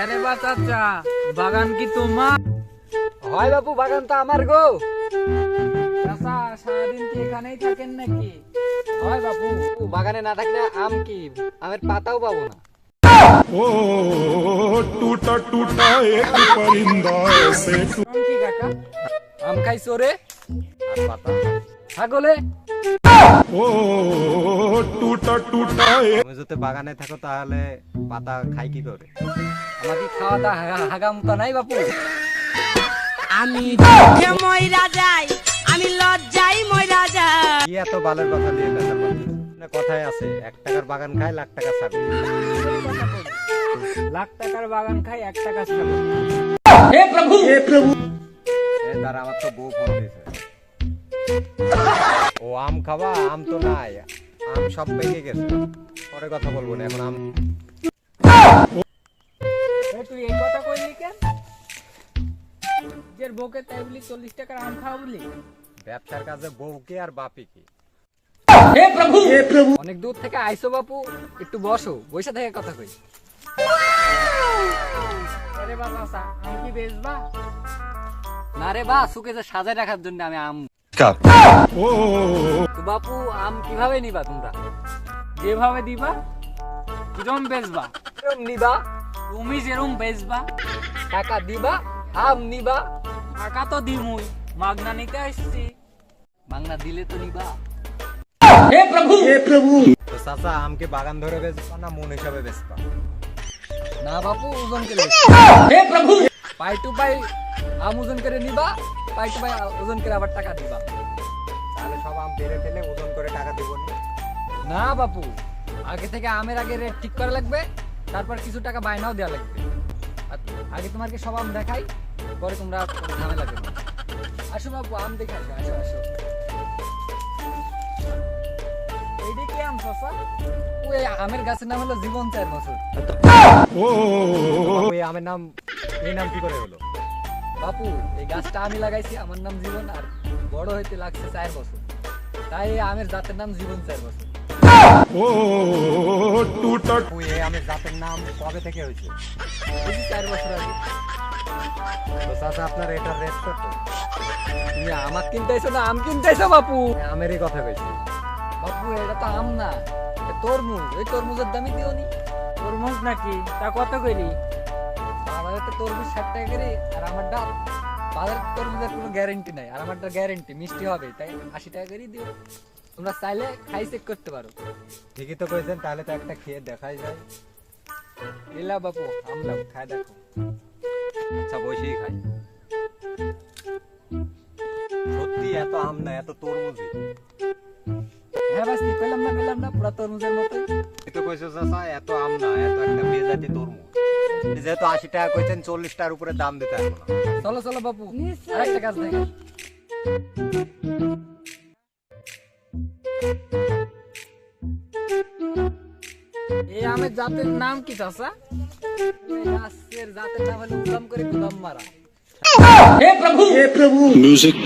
আরে বা চাচা, বাগান কি তোমার? হয় বাপু, বাগান তো আমার গো। চাচা সারাদিন কি এখানেই থাকেন নাকি? হয় বাপু, বাগানে না থাকলে আম কি, আমের পাতাও পাবো না। ओ टूटा टूटा एक परिंदा ऐसे কোন কি কাকা? আম খাইছো রে আর পাতা। ছাগলে। ओ टूटा टूटा एक তুমি যদি বাগানে থাকো তাহলে পাতা খাই কি করে? আমাকে খাওয়া দা হাগামতা নাই বাপু। আমি দুঃখে মইরা যাই, আমি লজ্জায় মইরা যাই। কি এত বালের কথা দিয়ে কথা বলছো? না, কথায় আছে 1 টাকার বাগান খায় লাখ টাকা ছাগল। লাখ টাকার বাগান খাই 1 টাকা ছাগল। এ তার আমার তো বউ ফোন দিয়েছে। ও আম খাবা? আম তো নাই, আম সব পেকে গেছে। পরে কথা বলবো না, এখন আম। এ তুই এই কথা কইলি কেন? যে বউকে তাই বলি 40 টাকার আম খাও বলি? ব্যবসার কাজে বউ কি আর বাপি কি? অনেক দূর থেকে আইসো বাপু, একটু বসো, বসে থেকে কথা কই। আরে বা চাচা, আম কি বেচবা? না রে বা, সুকেছে সাজায় রাখার জন্য আমি আম। ओ তো বাপু, আম কিভাবে নিবা তোমরা? যেভাবে দিবা কিরম বেচবা? এরম নিবা, তুমি যেরম বেচবা টাকা দিবা, আম নিবা। টাকা তো দিমুই, মাগনা নিতে আসছি। বাংলা দিলে তো নিবা। তো চাচা আমকে বাগান ধরে বেচবা না মন হিসাবে বেচবা? না বাপু, ওজন করে পাই টু পাই আম ওজন করে নিবা, পাই টু পাই ওজন করে আবার টাকা দিবা। তাহলে সব আম পেরে ফেলে ওজন করে টাকা দিব না? না বাপু, আগে থেকে আমের আগে রেট ঠিক করা লাগবে, তারপর কিছু টাকা বায়নাও দেওয়া লাগবে। আর আগে তোমাকে সব আম দেখাই, পরে তোমরা ঝামেলা করবে। আসো বাপু, আম দেখে আসো, আসো আসো। এইটা কি আম চাচা? ওই আমের গাছের নাম হলো জীবন 4 বছর। ओ বাবু, এই আমের নাম, এই নাম কি করে হলো? বাপু, এই গাছটা আমি লাগাইছি, আমার নাম জীবন, আর বড় হইতে লাগছে 4 বছর, তাই এই আমের জাতের নাম জীবন 4 বছর। ओ टूटा বাবু, এই আমের জাতের নাম কবে থেকে হয়েছে? বুঝি 4 বছর আগে। তো চাচা আপনার এটার রেট কত? তুমি আমাকে কিনতেছো না আম কিনতেছো বাপু? আমেরই কথা কইছি। বাপু, এটা তো আম না, এটা তরমুজ। ওই তরমুজের দামই দিওনি। তরমুজ নাকি? তা কত কইলি? বাজারে তো তরমুজ 60 টাকা করে, আর আমারটা বাজারে তরমুজের কোনো গ্যারান্টি নাই, আর আমারটা গ্যারান্টি মিষ্টি হবে, তাই 80 টাকা করেই দিও। তোমরা চাইলে খাই চেক করতে পারো। ঠিকই তো কইছেন, তাহলে তো একটা খেয়ে দেখাই যায়। এলা বাপু, আম লাও, খাই দেখো। আচ্ছা, বসেই খাই। সত্যি এত আম না, এত তরমুজি। হ্যাঁ বাস, কি কইলাম না পুরা তরমুজের মতোই। তুই তো কইছো চাচা এত আম না, এত একটা বেজাতি তরমুজ। আপনি যেহেতু 80 টাকা কইছেন, 40 টাকার উপরে দাম দিতে পারবো না। চলো চলো বাপু, আরেকটা গাছ দেখো। এই আমের জাতের নাম কি চাচা? এই গাছের জাতের নাম হলো উলাম করে গুলাম মারা। म्यूजिक